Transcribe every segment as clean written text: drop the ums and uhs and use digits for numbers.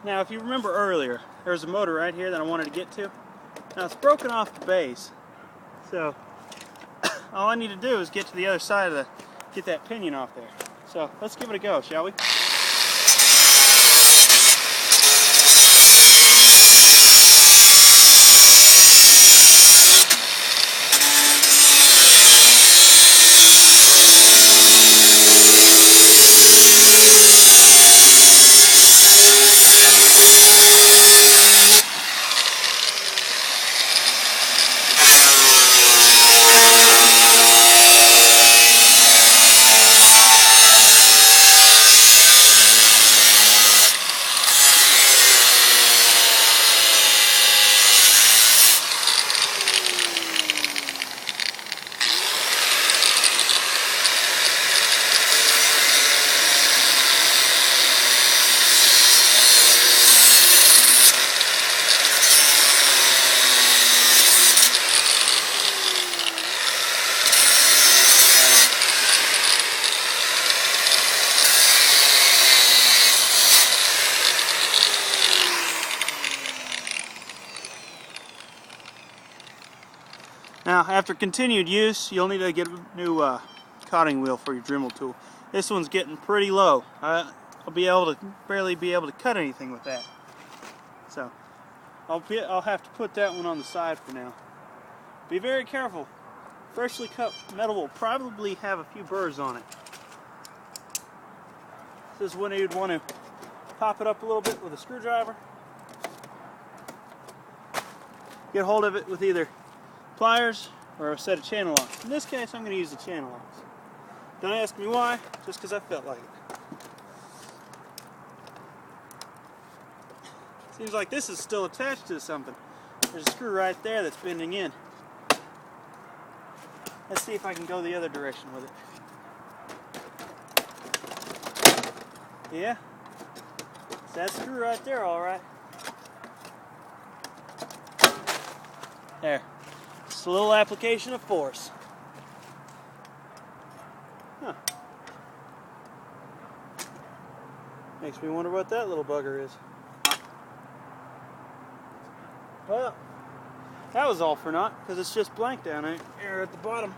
Now, if you remember earlier, there was a motor right here that I wanted to get to. Now, it's broken off the base, so all I need to do is get to the other side of get that pinion off there. So let's give it a go, shall we? Now, after continued use, you'll need to get a new cotting wheel for your Dremel tool. This one's getting pretty low. I'll barely be able to cut anything with that. So, I'll have to put that one on the side for now. Be very careful. Freshly cut metal will probably have a few burrs on it. This is when you'd want to pop it up a little bit with a screwdriver. Get hold of it with either pliers or a set of channel locks. In this case, I'm going to use the channel locks. Don't ask me why, just because I felt like it. Seems like this is still attached to something. There's a screw right there that's bending in. Let's see if I can go the other direction with it. Yeah, it's that screw right there, all right. There. Just a little application of force. Huh. Makes me wonder what that little bugger is. Well, that was all for naught, because it's just blank down here at the bottom.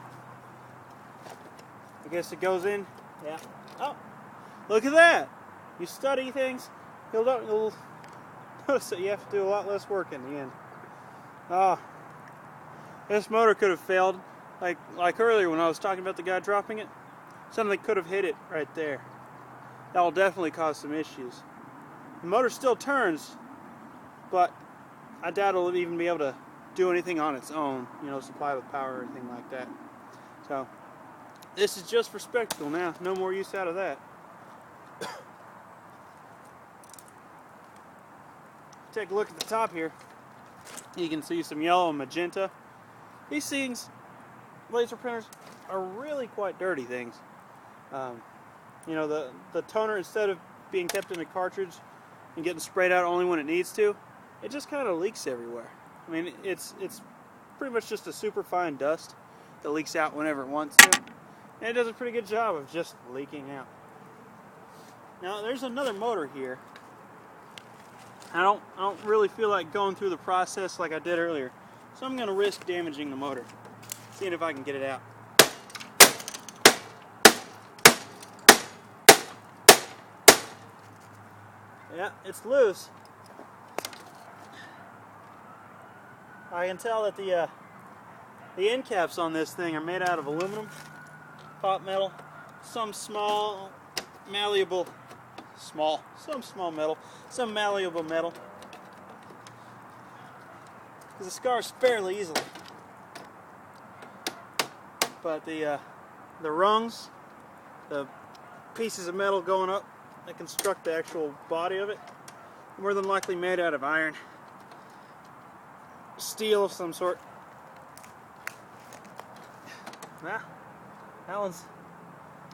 I guess it goes in. Yeah. Oh, look at that. You study things, you'll notice that you have to do a lot less work in the end. Oh. This motor could have failed, like earlier when I was talking about the guy dropping it. Something could have hit it right there. That will definitely cause some issues. The motor still turns, but I doubt it'll even be able to do anything on its own, you know, supply with power or anything like that. So, this is just for spectacle now. No more use out of that. Take a look at the top here. You can see some yellow and magenta. These things, laser printers, are really quite dirty things. You know, the toner, instead of being kept in a cartridge and getting sprayed out only when it needs to, it just kind of leaks everywhere. I mean, it's pretty much just a super fine dust that leaks out whenever it wants to. And it does a pretty good job of just leaking out. Now, there's another motor here. I don't really feel like going through the process like I did earlier. So I'm going to risk damaging the motor. Seeing if I can get it out. Yeah, it's loose. I can tell that the end caps on this thing are made out of aluminum, pot metal, some malleable metal. Because the scars fairly easily. But the rungs, the pieces of metal going up that construct the actual body of it, more than likely made out of iron, steel of some sort. Nah, that one's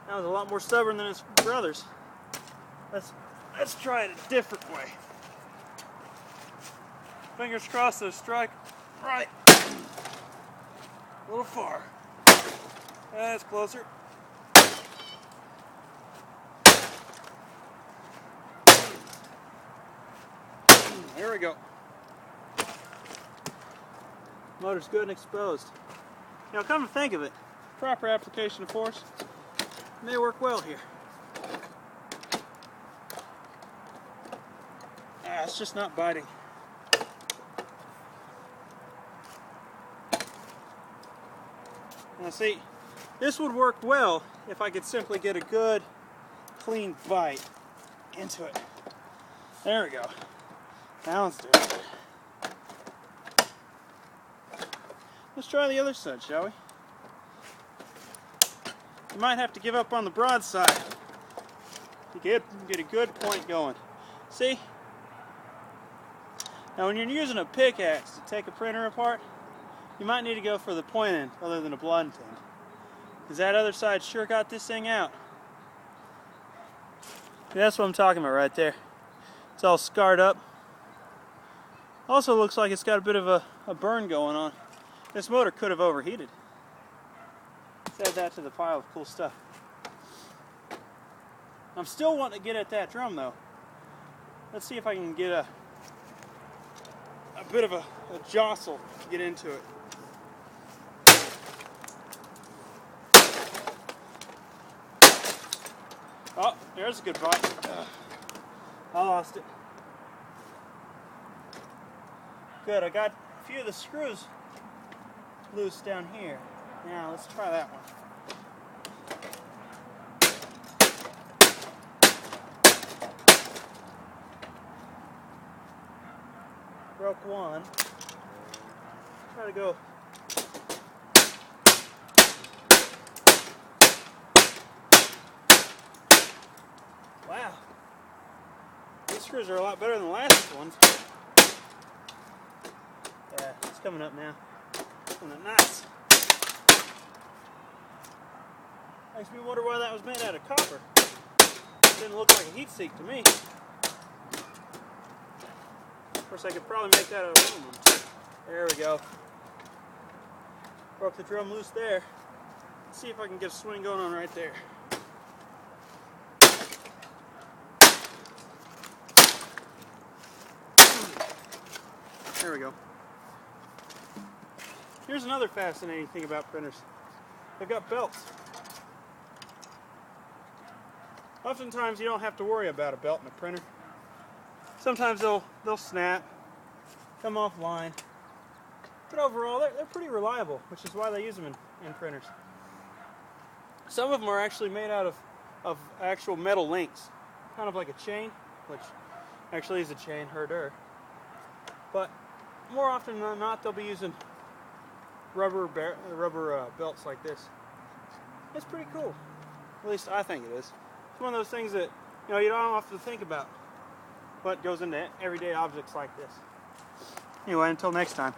a lot more stubborn than its brothers. Let's try it a different way. Fingers crossed they'll strike right. A little far. That's closer. There we go. Motor's good and exposed. Now, come to think of it, proper application of force may work well here. It's just not biting. Now see, this would work well if I could simply get a good, clean bite into it. There we go. Now let's do it. Let's try the other side, shall we? You might have to give up on the broadside to get a good point going. See? Now when you're using a pickaxe to take a printer apart, you might need to go for the point end other than a blunt end. Because that other side sure got this thing out. That's what I'm talking about right there. It's all scarred up. Also looks like it's got a bit of a burn going on. This motor could have overheated. Let's add that to the pile of cool stuff. I'm still wanting to get at that drum though. Let's see if I can get a bit of a jostle to get into it. Oh, there's a good bite. I lost it. Good, I got a few of the screws loose down here. Now let's try that one. Broke one. Try to go. Wow. These screws are a lot better than the last ones. Yeah, it's coming up now. Coming up nice. Makes me wonder why that was made out of copper. Didn't look like a heat sink to me. Of course, I could probably make that out of aluminum too. There we go. Broke the drum loose there. Let's see if I can get a swing going on right there. There we go. Here's another fascinating thing about printers. They've got belts. Oftentimes you don't have to worry about a belt in a printer. Sometimes they'll snap, come offline. But overall they're pretty reliable, which is why they use them in printers. Some of them are actually made out of actual metal links. Kind of like a chain, which actually is a chain, herder. But more often than not, they'll be using rubber belts like this. It's pretty cool. At least I think it is. It's one of those things that you don't have to think about what goes into everyday objects like this. Anyway, until next time.